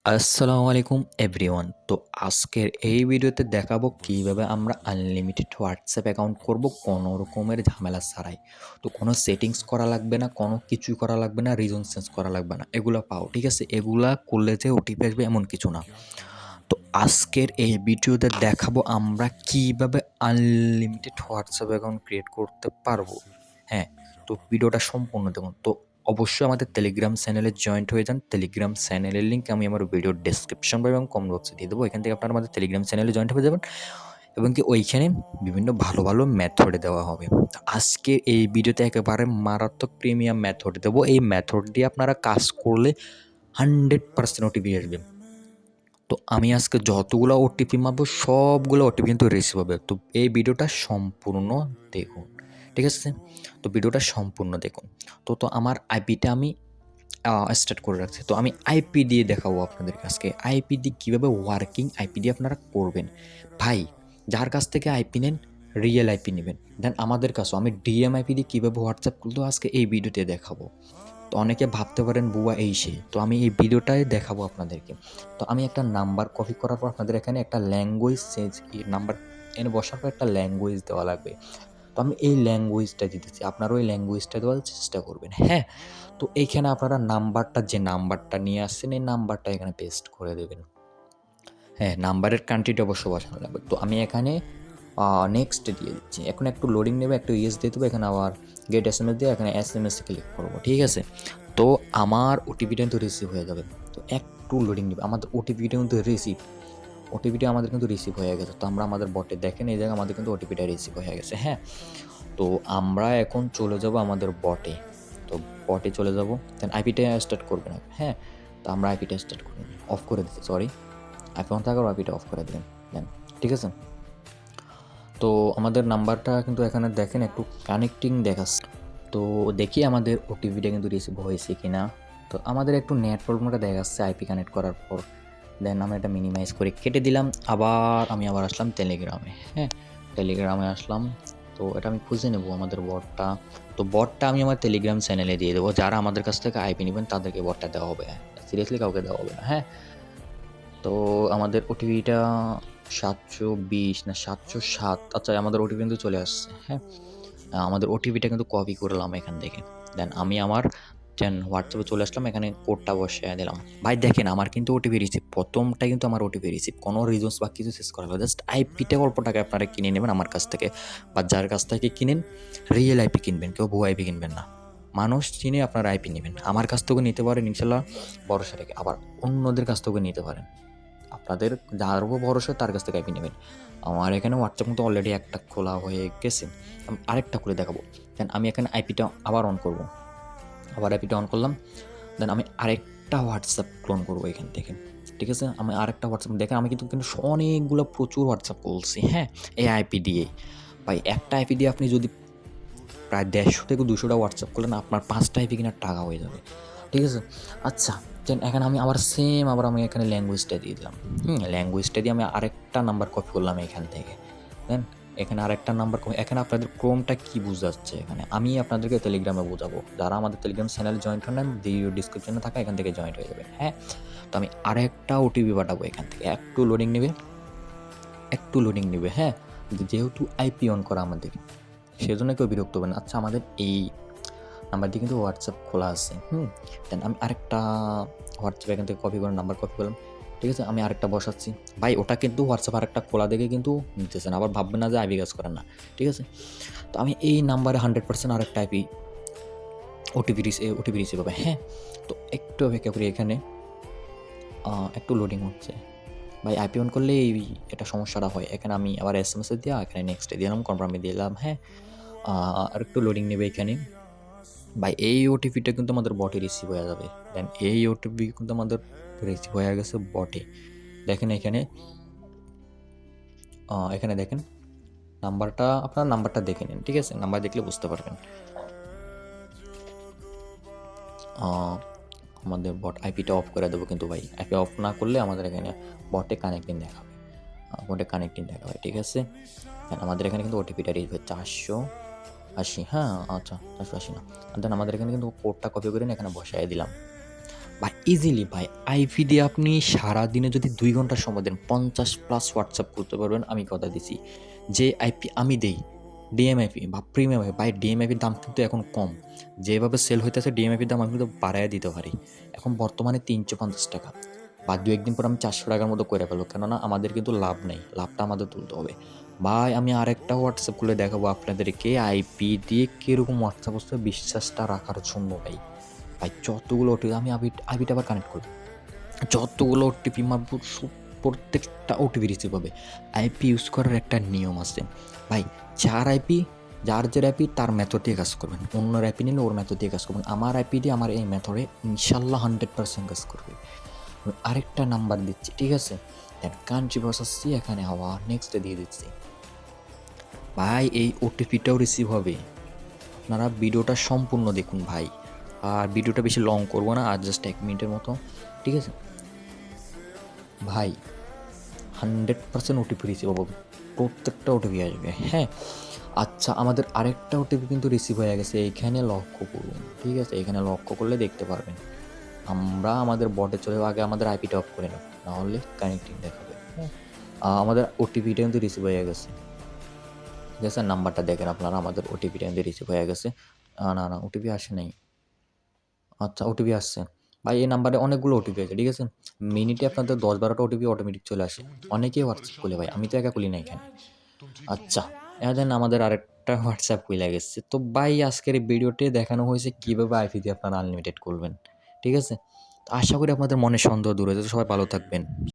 আসসালামু আলাইকুম এভরিওয়ান। তো আজকের এই ভিডিওতে দেখাবো কিভাবে আমরা আনলিমিটেড হোয়াটসঅ্যাপ অ্যাকাউন্ট করব কোনো রকমের ঝামেলা ছাড়াই। তো কোনো সেটিংস করা লাগবে না, কোনো কিছুই করা লাগবে না, রিজন চেঞ্জ করা লাগবে না। এগুলা পাও, ঠিক আছে? এগুলা করলে যে ওটিপি আসবে এমন কিছু না। তো আজকের এই ভিডিওতে দেখাবো আমরা কিভাবে আনলিমিটেড হোয়াটসঅ্যাপ অ্যাকাউন্ট ক্রিয়েট করতে পারবো। হ্যাঁ, তো ভিডিওটা সম্পূর্ণ দেখুন। তো অবশ্যই আমাদের টেলিগ্রাম চ্যানেলে জয়েন্ট হয়ে যান। টেলিগ্রাম চ্যানেলের লিঙ্ক আমি আমার ভিডিওর ডেসক্রিপশন এবং কমেন্ট বক্সে দিয়ে দেবো। এখান থেকে আপনারা আমাদের টেলিগ্রাম চ্যানেলে জয়েন্ট হয়ে যাবেন এবং কি ওইখানে বিভিন্ন ভালো ভালো মেথড দেওয়া হবে। তো আজকে এই ভিডিওতে একেবারে মারাত্মক প্রিমিয়াম মেথড দেবো। এই মেথড দিয়ে আপনারা কাজ করলে 100% ওটিপি আসবে। তো আমি আজকে যতগুলো ওটিপি মারবো সবগুলো ওটিপি কিন্তু রিসিভ হবে। তো এই ভিডিওটা সম্পূর্ণ দেখুন, ঠিক আছে? তো ভিডিওটা সম্পূর্ণ দেখুন। তো আমার আইপিটা আমি স্টার্ট করে রাখছি। তো আমি আইপি দিয়ে দেখাবো আপনাদেরকে আজকে। আইপি দিয়ে কীভাবে ওয়ার্কিং আইপি দিয়ে আপনারা করবেন। ভাই, যার কাছ থেকে আইপি নেন, রিয়েল আইপি নেবেন। দেন আমাদের কাছেও আমি ডিএম আইপি দিয়ে কীভাবে হোয়াটসঅ্যাপ করলেও আজকে এই ভিডিওতে দেখাবো। তো অনেকে ভাবতে পারেন বুয়া এই সেই। তো আমি এই ভিডিওটাই দেখাবো আপনাদেরকে। তো আমি একটা নাম্বার কপি করার পর আপনাদের এখানে একটা ল্যাঙ্গুয়েজ চেঞ্জ নাম্বার এনে বসার পর একটা ল্যাঙ্গুয়েজ দেওয়া লাগবে। তো আমি এই ল্যাঙ্গুয়েজটা দিতেছি। আপনারা ওই ল্যাঙ্গুয়েজটা দেওয়ার চেষ্টা করবেন। হ্যাঁ? তো এইখানে আপনারা যে নাম্বারটা নিয়ে আসছেন এই নাম্বারটা এখানে পেস্ট করে দেবেন। হ্যাঁ, নাম্বারের কান্ট্রিটা অবশ্য বসানো লাগবে। তো আমি এখানে নেক্সট দিয়ে দিচ্ছি। এখন একটু লোডিং নেবে, একটু ইয়েস দিয়ে দেবো। এখানে আবার গেট এসএমএস দিয়ে এখানে এসএমএসে ক্লিক করবো। ঠিক আছে? তো আমার ওটিপিটা কিন্তু রিসিভ হয়ে যাবে। তো একটু লোডিং নেবে। আমাদের ওটিপিটা কিন্তু আমাদের কিন্তু রিসিভ হয়ে গেছে। তো আমরা আমাদের বটে দেখেন এই জায়গায় আমাদের কিন্তু ওটিপিটা রিসিভ হয়ে গেছে। হ্যাঁ? তো আমরা এখন চলে যাব আমাদের বটে। তো বটে চলে যাব। দেন আইপিটা স্টার্ট করবেন। হ্যাঁ? তো আমরা আইপিটা স্টার্ট করে অফ করে দিচ্ছি, সরি। আইপি অন থাকার আইপিটা অফ করে দিলেন। দেন ঠিক আছে? তো আমাদের নাম্বারটা কিন্তু এখানে দেখেন একটু কানেক্টিং দেখাচ্ছে। তো দেখি আমাদের ওটিপিটা কিন্তু রিসিভ হয়েছে কিনা। তো আমাদের একটু নেট প্রবলেমটা দেখাচ্ছে আইপি কানেক্ট করার পর। দেন আমরা এটা মিনিমাইজ করে কেটে দিলাম। আমি আবার আসলাম টেলিগ্রামে। হ্যাঁ? টেলিগ্রামে আসলাম। তো এটা আমি খুঁজে নেব আমাদের বটটা। তো বটটা আমি আমার টেলিগ্রাম চ্যানেলে দিয়ে দেবো। যারা আমাদের কাছ থেকে আইপি নিবেন তাদেরকে বটটা দেওয়া হবে। সিরিয়াসলি কাউকে দেওয়া হবে না। হ্যাঁ? তো আমাদের ওটিপিটা ৭২০ না ৭০৭, আচ্ছা আমাদের ওটিপি কিন্তু চলে আসছে। হ্যাঁ? আমাদের ওটিপিটা কিন্তু কপি করলাম এখান থেকে। দেন আমি আমার হোয়াটসঅ্যাপে চলে আসলাম, এখানে কোডটা বসিয়ে দিলাম। ভাই দেখেন আমার কিন্তু ওটিপি রিসিভ। ১ম কিন্তু আমার ওটিপি রিসিভ। কোনো রিজনস বা কিছু চেঞ্জ করা হলো। জাস্ট আইপিটা অল্প টাকায় আপনারা কিনে নেবেন আমার কাছ থেকে, বা যার কাছ থেকে কিনেন রিয়েল আইপি কিনবেন, কেউ ভুয়া আইপি কিনবেন না। মানুষ চিনে আপনারা আইপি নেবেন। আমার কাছ থেকেও নিতে পারেন ইনশাল্লাহ ভরসা রেখে। আবার অন্যদের কাছ থেকেও নিতে পারেন। আপনাদের যার উপর ভরসা তার কাছ থেকে আইপি নেবেন। আমার এখানে হোয়াটসঅ্যাপ কিন্তু অলরেডি একটা খোলা হয়ে গেছে। আমি আরেকটা খুলে দেখাবো। দেন আমি এখানে আইপিটা আবার অন করব। আবার আইপিটা অন করলাম। দেন আমি আরেকটা হোয়াটসঅ্যাপ ক্লোন করব এখান থেকে। ঠিক আছে? আমি আরেকটা হোয়াটসঅ্যাপ দেখেন আমি কিন্তু অনেকগুলো প্রচুর হোয়াটসঅ্যাপ খুলছি। হ্যাঁ? এই আইপি দিয়ে। ভাই একটা আইপি দিয়ে আপনি যদি প্রায় ১৫০ থেকে ২০০টা হোয়াটসঅ্যাপ করলেন আপনার ৫টা আইপি কেনার টাকা হয়ে যাবে। ঠিক আছে? আচ্ছা, দেন এখানে আমি আবার আমি এখানে ল্যাঙ্গুয়েজটা দিয়ে দিলাম। ল্যাঙ্গুয়েজটা দিয়ে আমি আরেকটা নাম্বার কপি করলাম এখান থেকে। দেন এখানে আরেকটা নাম্বার এখানে আপনাদের ক্রোমটা কি বুঝাচ্ছে এখানে? আমি আপনাদেরকে টেলিগ্রামে বোঝাবো। যারা আমাদের টেলিগ্রাম চ্যানেলে জয়েন্ট হন নাই ভিডিও ডিসক্রিপশনে থাকা এখান থেকে জয়েন্ট হয়ে যাবেন। হ্যাঁ? তো আমি আরেকটা ওটিপি পাঠাবো এখান থেকে। একটু লোডিং নেবে। হ্যাঁ? যেহেতু আইপি অন করা আমাদের, সেজন্য কেউ বিরক্ত হবেন। আচ্ছা আমাদের এই নাম্বার দিয়ে কিন্তু হোয়াটসঅ্যাপ খোলা আছে। দেন আমি আরেকটা হোয়াটসঅ্যাপ এখান থেকে কপি করে নাম্বার কপি করলাম। ঠিক আছে? আমি আরেকটা বসাচ্ছি। ভাই ওটা কিন্তু হোয়াটসঅ্যাপ আরেকটা খোলা দেখে কিন্তু নিতেছে না। আবার ভাববেন না যে আইপি কাজ করেন না। ঠিক আছে? তো আমি এই নাম্বারে 100% আরেকটা ওটিপি রিসিভ হবে। হ্যাঁ? তো একটু অপেক্ষা করি এখানে একটু লোডিং হচ্ছে। ভাই আইপি অন করলে এটা সমস্যাটা হয়। এখানে আমি আবার এসএমএস দিয়া এখানে নেক্সটে দিলাম, কনফার্মে দিলাম। হ্যাঁ? আরেকটু লোডিং নেবে এখানে। ভাই এই ওটিপিটা কিন্তু আমাদের বটে রিসিভ হয়ে যাবে। দেন এই ওটিপি কিন্তু আমাদের রিসিভ হয়ে গেছে বটে। দেখেন এখানে দেখেন আপনার নাম্বারটা দেখে নিন। ঠিক আছে? নাম্বার দেখলে বুঝতে পারবেন। আমাদের বট আইপিটা অফ করে দেবো কিন্তু ভাই। আইপি অফ না করলে আমাদের এখানে বটে কানেক্টিং দেখাবে। ঠিক আছে? আমাদের এখানে কিন্তু ওটিপিটা রিসিভ হচ্ছে ৪৮০। হ্যাঁ, আচ্ছা ৪৮০ না। দেন আমাদের এখানে কিন্তু কোডটা কপি করে এখানে বসায় দিলাম। বা ইজিলি ভাই আইপি দিয়ে আপনি সারাদিনে যদি 2 ঘন্টা সময় দেন 50+ হোয়াটসঅ্যাপ করতে পারবেন, আমি কথা দিছি। যে আইপি আমি দেই ডিএমআইপি বা প্রিমিয়াম আইপি, ভাই ডিএমআইপির দাম কিন্তু এখন কম। যেভাবে সেল হইতেছে ডিএমআইপির দাম আমি কিন্তু বাড়াইয়া দিতে পারি। এখন বর্তমানে 350 টাকা, বা 2-1 দিন পর আমি 400 টাকার মতো করে ফেলবো, কেননা আমাদের কিন্তু লাভ নেই, লাভটা আমাদের তুলতে হবে। ভাই আমি আরেকটা হোয়াটসঅ্যাপ খুলে দেখাবো আপনাদেরকে আইপি দিয়ে কীরকম হোয়াটসঅ্যাপ হচ্ছে বিশ্বাসটা রাখার জন্য ভাই। ভাই যতগুলো ওটিপি আমি আইপিটা আবার কানেক্ট করব, যতগুলো ওটিপি মারবো প্রত্যেকটা ওটিপি রিসিভ হবে। আইপি ইউজ করার একটা নিয়ম আছে ভাই, যার আইপি তার মেথড দিয়ে কাজ করবেন, অন্যের আইপি নিলে ওর মেথড দিয়ে কাজ করবেন। আমার আইপি দিয়ে আমার এই মেথডে ইনশাল্লাহ 100% কাজ করবে। আমি আরেকটা নাম্বার দিচ্ছি, ঠিক আছে? দেন কান্ট্রি বসাচ্ছি, এখানে হওয়া নেক্সটে দিয়ে দিচ্ছি। ভাই এই ওটিপিটাও রিসিভ হবে। আপনারা ভিডিওটা সম্পূর্ণ দেখুন ভাই, আর ভিডিওটা বেশি লং করব না, আর জাস্ট 1 মিনিটের মতো, ঠিক আছে? ভাই 100% ওটিপি রিসিভ হবে, প্রত্যেকটা ওটিপি আসবে, হ্যাঁ? আচ্ছা আমাদের আরেকটা ওটিপি কিন্তু রিসিভ হয়ে গেছে, এইখানে লক্ষ্য করুন, ঠিক আছে? এখানে লক্ষ্য করলে দেখতে পারবেন। আমরা আমাদের বটে চলে আগে আমাদের আইপিটা অফ করে নেব, নাহলে কানেক্টিং দেখাবে, হ্যাঁ? আমাদের ওটিপিটা কিন্তু রিসিভ হয়ে গেছে, ঠিক আছে? নাম্বারটা দেখেন আপনারা, আমাদের ওটিপিটা কিন্তু রিসিভ হয়ে গেছে। না ওটিপি আসে নাই। আচ্ছা ওটিপি আসছে। ভাই এই নাম্বারে অনেকগুলো ওটিপি আছে, ঠিক আছে? মিনিটে আপনাদের 10-12টা ওটিপি অটোমেটিক চলে আসে। অনেকেই হোয়াটসঅ্যাপ খুলে ভাই, আমি তো একা খুলি না এখানে। আচ্ছা, দেন আমাদের আরেকটা হোয়াটসঅ্যাপ খুইলা গেছে। তো ভাই আজকের এই ভিডিওতে দেখানো হয়েছে কীভাবে আইপি দিয়ে আপনারা আনলিমিটেড করবেন, ঠিক আছে? তো আশা করি আপনাদের মনের সন্দেহ দূর হয়েছে। সবাই ভালো থাকবেন।